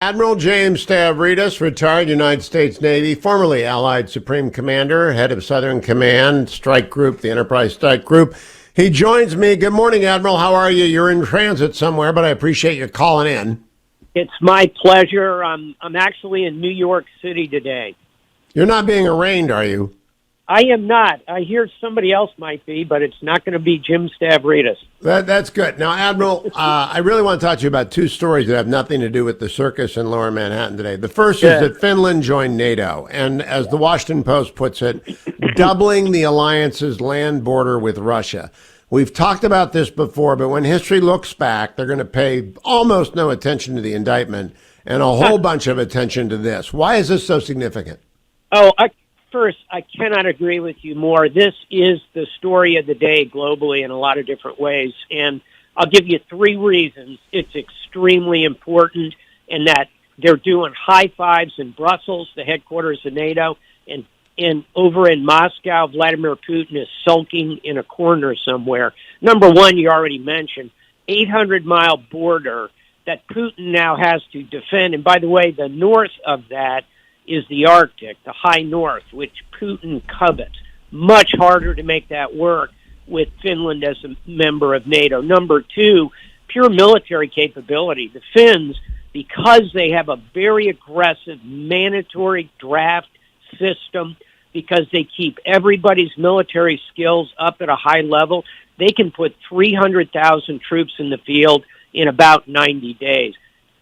Admiral James Stavridis, retired United States Navy, formerly Allied Supreme Commander, head of Southern Command, Strike Group, the Enterprise Strike Group. He joins me. Good morning, Admiral. How are you? You're in transit somewhere, but I appreciate you calling in. It's my pleasure. I'm actually in New York City today. You're not being arraigned, are you? I am not. I hear somebody else might be, but it's not going to be Jim Stavridis. That's good. Now, Admiral, I really want to talk to you about two stories that have nothing to do with the circus in Lower Manhattan today. The first is that Finland joined NATO, and as the Washington Post puts it, doubling the alliance's land border with Russia. We've talked about this before, but when history looks back, they're going to pay almost no attention to the indictment and a whole bunch of attention to this. Why is this so significant? First, I cannot agree with you more. This is the story of the day globally in a lot of different ways, and I'll give you three reasons it's extremely important, and that they're doing high fives in Brussels, the headquarters of NATO, and over in Moscow, Vladimir Putin is sulking in a corner somewhere. Number one, you already mentioned, 800-mile border that Putin now has to defend, and by the way, the north of that is the Arctic, the high north, which Putin covets. Much harder to make that work with Finland as a member of NATO. Number two, pure military capability. The Finns, because they have a very aggressive mandatory draft system, because they keep everybody's military skills up at a high level, they can put 300,000 troops in the field in about 90 days.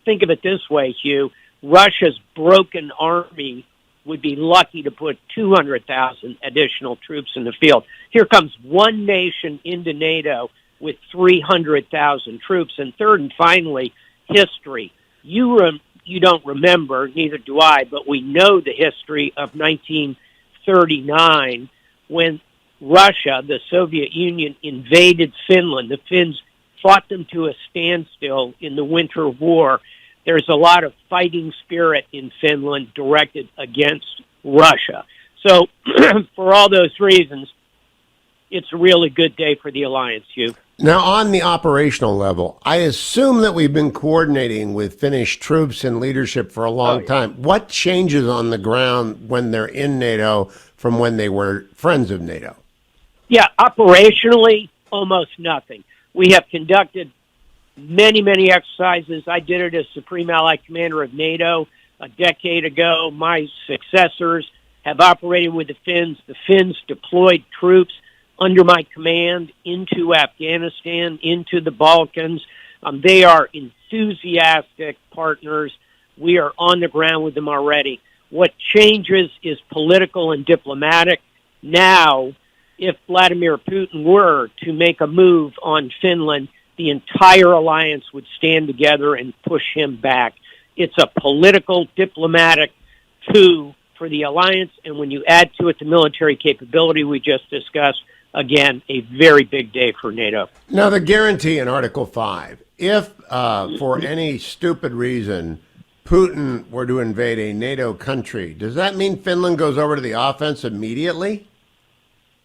Think of it this way, Hugh. Russia's broken army would be lucky to put 200,000 additional troops in the field. Here comes one nation into NATO with 300,000 troops. And third and finally, history. You don't remember, neither do I, but we know the history of 1939 when Russia, the Soviet Union, invaded Finland. The Finns fought them to a standstill in the Winter War. There's a lot of fighting spirit in Finland directed against Russia. So for all those reasons, it's a really good day for the alliance, Hugh. Now, on the operational level, I assume that we've been coordinating with Finnish troops and leadership for a long time. What changes on the ground when they're in NATO from when they were friends of NATO? Yeah, operationally, almost nothing. We have conducted many exercises. I did it as Supreme Allied Commander of NATO a decade ago. My successors have operated with the Finns. The Finns deployed troops under my command into Afghanistan, into the Balkans. They are enthusiastic partners. We are on the ground with them already. What changes is political and diplomatic. Now, if Vladimir Putin were to make a move on Finland, the entire alliance would stand together and push him back. It's a political, diplomatic coup for the alliance, and when you add to it the military capability we just discussed, again, a very big day for NATO. Now, the guarantee in Article 5, if for any stupid reason Putin were to invade a NATO country, does that mean Finland goes over to the offense immediately?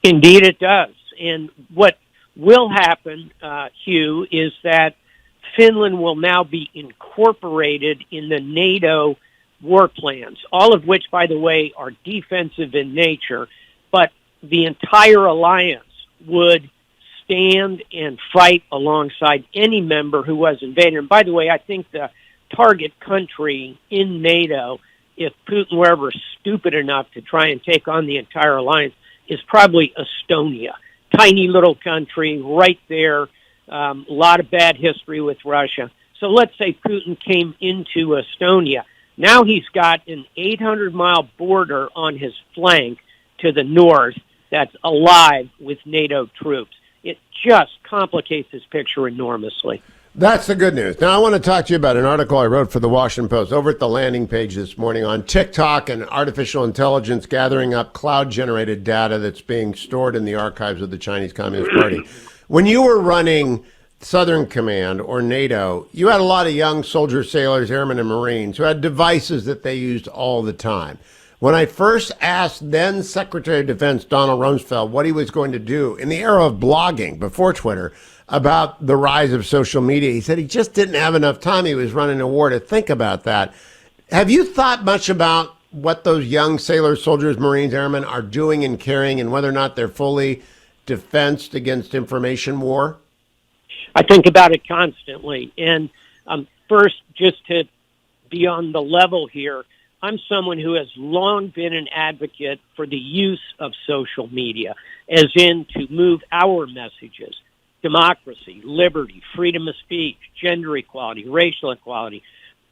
Indeed it does. And what will happen, Hugh, is that Finland will now be incorporated in the NATO war plans, all of which, by the way, are defensive in nature, but the entire alliance would stand and fight alongside any member who was invaded. And by the way, I think the target country in NATO, if Putin were ever stupid enough to try and take on the entire alliance, is probably Estonia. Tiny little country right there, a lot of bad history with Russia. So let's say Putin came into Estonia. Now he's got an 800-mile border on his flank to the north that's alive with NATO troops. It just complicates his picture enormously. That's the good news. Now, I want to talk to you about an article I wrote for the Washington Post over at the landing page this morning on TikTok and artificial intelligence gathering up cloud-generated data that's being stored in the archives of the Chinese Communist Party. When you were running Southern Command or NATO, you had a lot of young soldiers, sailors, airmen, and Marines who had devices that they used all the time. When I first asked then Secretary of Defense Donald Rumsfeld what he was going to do in the era of blogging before Twitter, about the rise of social media. He said he just didn't have enough time. He was running a war to think about that. Have you thought much about what those young sailors, soldiers, Marines, airmen are doing and carrying, and whether or not they're fully defensed against information war? I think about it constantly. And first, just to be on the level here, I'm someone who has long been an advocate for the use of social media, as in to move our messages: democracy, liberty, freedom of speech, gender equality, racial equality.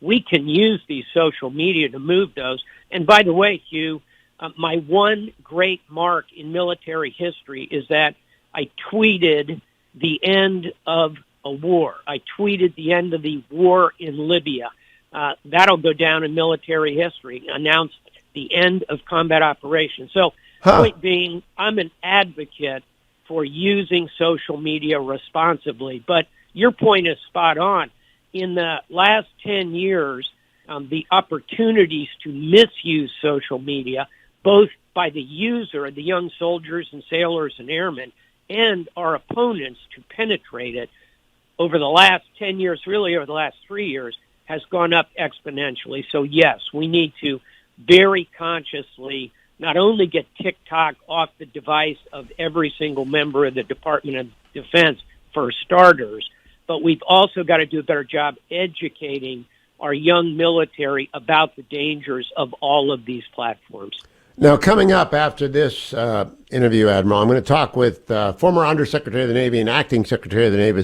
We can use these social media to move those. And by the way, Hugh, my one great mark in military history is that I tweeted the end of a war. I tweeted the end of the war in Libya. That'll go down in military history, announced the end of combat operations. So, point being, I'm an advocate for using social media responsibly. But your point is spot on. In the last 10 years, the opportunities to misuse social media, both by the user, the young soldiers and sailors and airmen, and our opponents to penetrate it, over the last 10 years, really over the last 3 years, has gone up exponentially. So yes, we need to very consciously not only get TikTok off the device of every single member of the Department of Defense, for starters, but we've also got to do a better job educating our young military about the dangers of all of these platforms. Now, coming up after this interview, Admiral, I'm going to talk with former Undersecretary of the Navy and Acting Secretary of the Navy,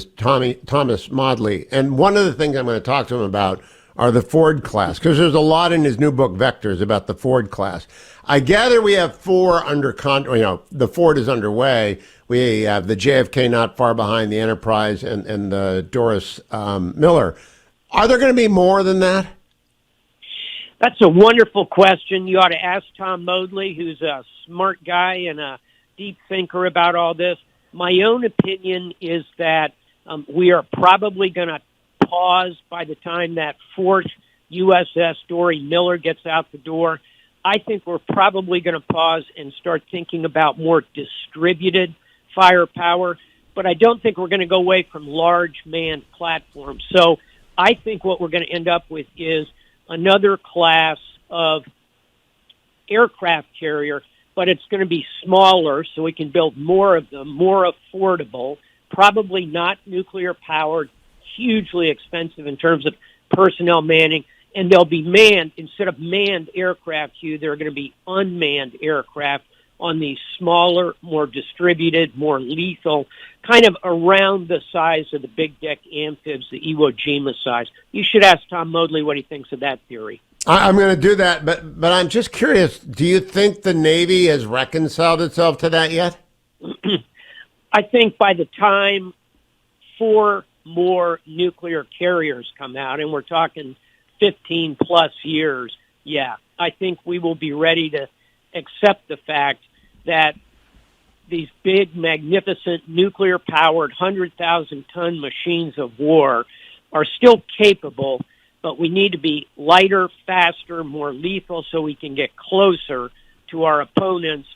Thomas Maudley. And one of the things I'm going to talk to him about are the Ford class, because there's a lot in his new book, Vectors, about the Ford class. I gather we have four the Ford is underway. We have the JFK not far behind, the Enterprise, and the Doris Miller. Are there going to be more than that? That's a wonderful question. You ought to ask Tom Maudley, who's a smart guy and a deep thinker about all this. My own opinion is that we are probably going to pause by the time that fourth USS Dory Miller gets out the door. I think we're probably going to pause and start thinking about more distributed firepower, but I don't think we're going to go away from large manned platforms. So I think what we're going to end up with is another class of aircraft carrier, but it's going to be smaller so we can build more of them, more affordable, probably not nuclear powered, hugely expensive in terms of personnel manning, and they'll be manned. Instead of manned aircraft, Hugh, there are going to be unmanned aircraft on these smaller, more distributed, more lethal, kind of around the size of the big deck amphibs, the Iwo Jima size. You should ask Tom Maudley what he thinks of that theory. I'm going to do that, but I'm just curious, do you think the Navy has reconciled itself to that yet? I think by the time 4 more nuclear carriers come out, and we're talking 15 plus years, yeah, I think we will be ready to accept the fact that these big, magnificent, nuclear-powered, 100,000-ton machines of war are still capable, but we need to be lighter, faster, more lethal so we can get closer to our opponents,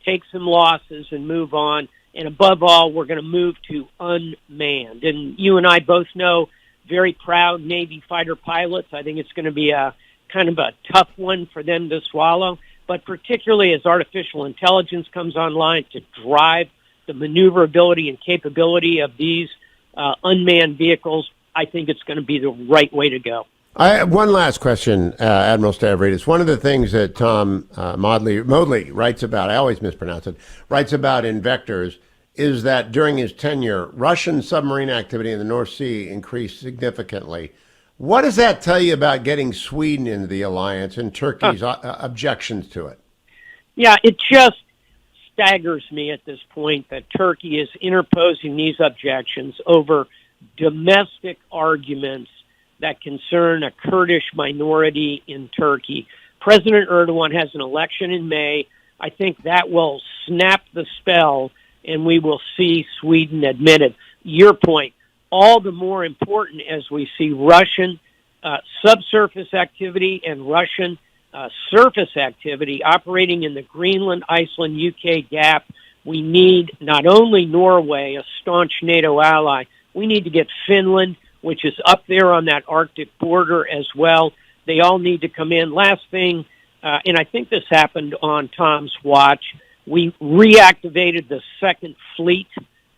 take some losses, and move on. And above all, we're going to move to unmanned. And you and I both know very proud Navy fighter pilots. I think it's going to be a kind of a tough one for them to swallow. But particularly as artificial intelligence comes online to drive the maneuverability and capability of these unmanned vehicles, I think it's going to be the right way to go. One last question, Admiral Stavridis. One of the things that Tom Maudley writes about, I always mispronounce it, writes about in Vectors, is that during his tenure, Russian submarine activity in the North Sea increased significantly. What does that tell you about getting Sweden into the alliance and Turkey's objections to it? Yeah, it just staggers me at this point that Turkey is interposing these objections over domestic arguments that concern a Kurdish minority in Turkey. President Erdogan has an election in May. I think that will snap the spell, and we will see Sweden admitted. Your point, all the more important as we see Russian subsurface activity and Russian surface activity operating in the Greenland, Iceland, UK gap, We need not only Norway, a staunch NATO ally, we need to get Finland, which is up there on that Arctic border as well. They all need to come in. Last thing, and I think this happened on Tom's watch, we reactivated the second fleet,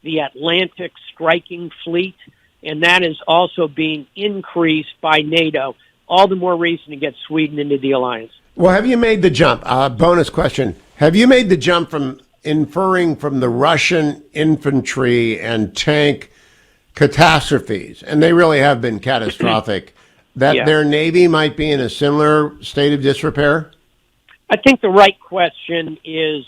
the Atlantic striking fleet, and that is also being increased by NATO. All the more reason to get Sweden into the alliance. Well, have you made the jump? Bonus question. Have you made the jump from inferring from the Russian infantry and tank catastrophes, and they really have been catastrophic, that their Navy might be in a similar state of disrepair? I think the right question is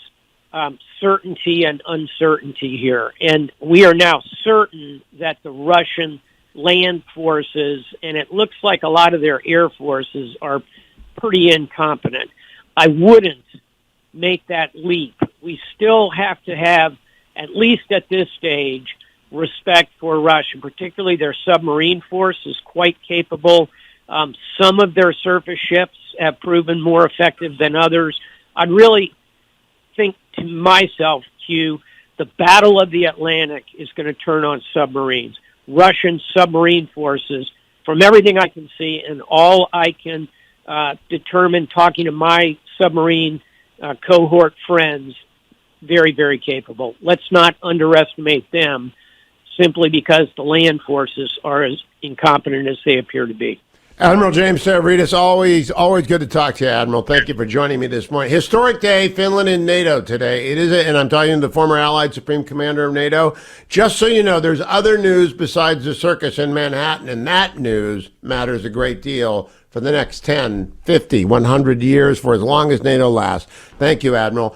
certainty and uncertainty here. And we are now certain that the Russian land forces, and it looks like a lot of their air forces, are pretty incompetent. I wouldn't make that leap. We still have to have, at least at this stage, respect for Russia, particularly their submarine force is quite capable. Some of their surface ships have proven more effective than others. I'd really think to myself, Hugh, the Battle of the Atlantic is going to turn on submarines. Russian submarine forces, from everything I can see and all I can determine talking to my submarine cohort friends, very, very capable. Let's not underestimate them simply because the land forces are as incompetent as they appear to be. Admiral James Stavridis, always good to talk to you, Admiral. Thank you for joining me this morning. Historic day, Finland in NATO today. It is, and I'm talking to the former Allied Supreme Commander of NATO. Just so you know, there's other news besides the circus in Manhattan, and that news matters a great deal for the next 10, 50, 100 years, for as long as NATO lasts. Thank you, Admiral.